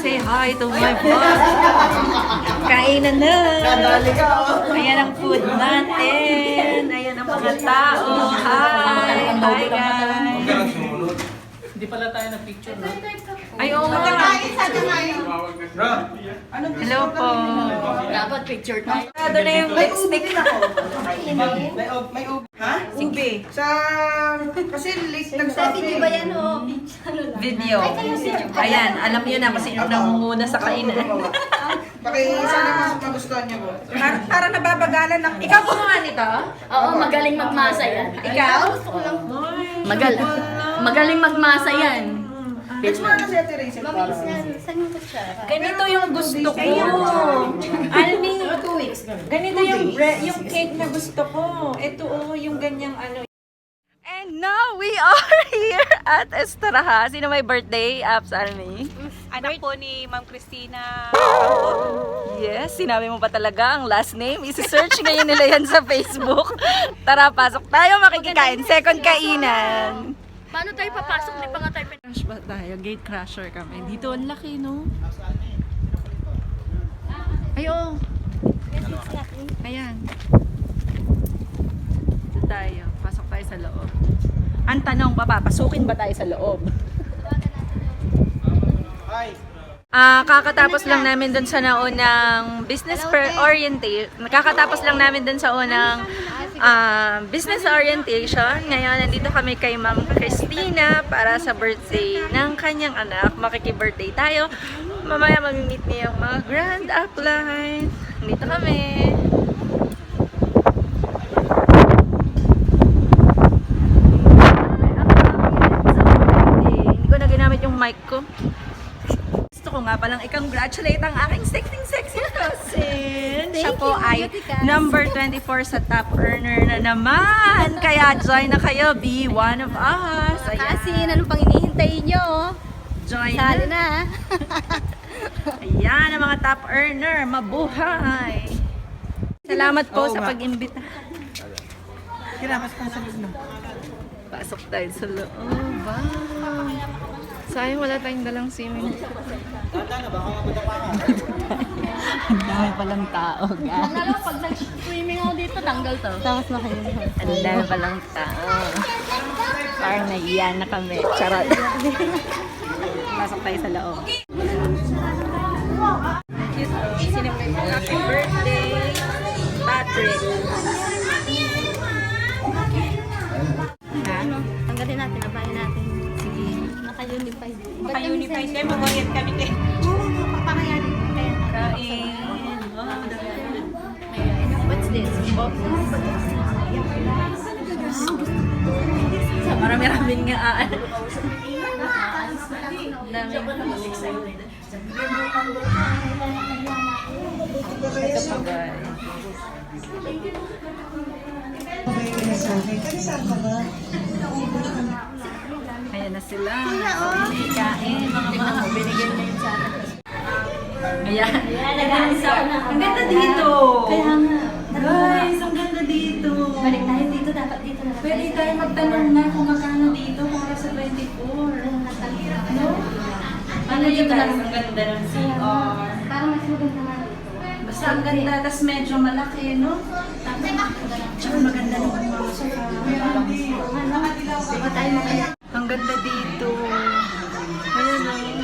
say hi to my vlog. Kainan na. Ayan ang food natin. Ayan ang mga tao. Hi. Hi guys. Hindi pala tayo na picture, no? Ay, oo nga. Hello po. Dapat picture tayo. Ito na yung lipstick. May ubi. Ha? Ubi. Sa... Kasi late nagsabi. Video ba yan o? Video. Ayan, alam niyo na kung sino nangunguna sa kainan. Sana mas magustuhan niyo po. Para nababagalan ako. Ikaw gumawa nito? Oo, magaling magmasa yan. Ikaw? Magaling magmasa yan. It's mga na si Ate Rachel para. Saan yung kutsara? Ganito yung gusto ko. Almi, ganito yung yung cake na gusto ko. Ito yung ganyang ano. And now we are here at Estraha. Sino may birthday? Apps, Almi? Anak po ni Ma'am Christina. Yes, sinabi mo pa talaga ang last name. Isi-search ngayon nila yan sa Facebook. Tara, pasok tayo makikikain. Second kainan. Paano tayo papasok? Di pa nga tayo Crash ba tayo? Gate crasher kami. Dito, ang laki, no? Ayo. Ayan. Dito tayo. Pasok tayo sa loob. Ang tanong, papapasukin ba tayo sa loob? Kakatapos lang namin dun sa naunang business orientation. Kakatapos lang namin dun sa unang business orientation. Ngayon, nandito kami kay Ma'am Christina para sa birthday ng kanyang anak. Makiki-birthday tayo. Mamaya mag-meet niya yung mga grand upline. Nandito kami. Hindi ko na ginamit yung mic ko. Gusto ko nga palang i-congratulate ang aking sexy cousin. Siya po ay number 24 sa top earner na naman. Kaya join na kayo, be one of us. Ayan. Kasi ano pang hinihintay nyo? Join Sali na. na. Ayan ang mga top earner. Mabuhay. Salamat po sa pag-imbita. Kinapas pa sa loob na. Pasok tayo sa loob. Wow. Sayang wala tayong dalang swimming. Ang dami palang tao, guys. Lalo pag nag-swimming ako dito, tanggal to. Tapos na kayo. Ang dami palang tao. Parang naiyan na kami. Charot. Pasok tayo sa loob. Sinimay mo happy birthday, Patrick. Ano? Tanggalin natin, abahin natin. Sige. Naka-unify. Naka-unify kayo, mag-orient kami kayo. Papakayan. Kain. What's this? Marami-raming nga Dami. Ito pa guys. Ayan na sila. Kain. Mga binigyan na yun sa akin. Ayan. Ang ganda dito. Kaya nga. Guys, ang ganda dito. Balik tayo dito, dapat dito na. Pwede tayo magtanong na kung magkano dito para sa 24. No? Ano yun guys? Ang ganda ng CR. Parang mas maganda nga dito. Basta ang ganda, tas medyo malaki, no? Tsaka maganda naman mga sofa. Diba tayo makaya? Ang ganda dito. Ayan o.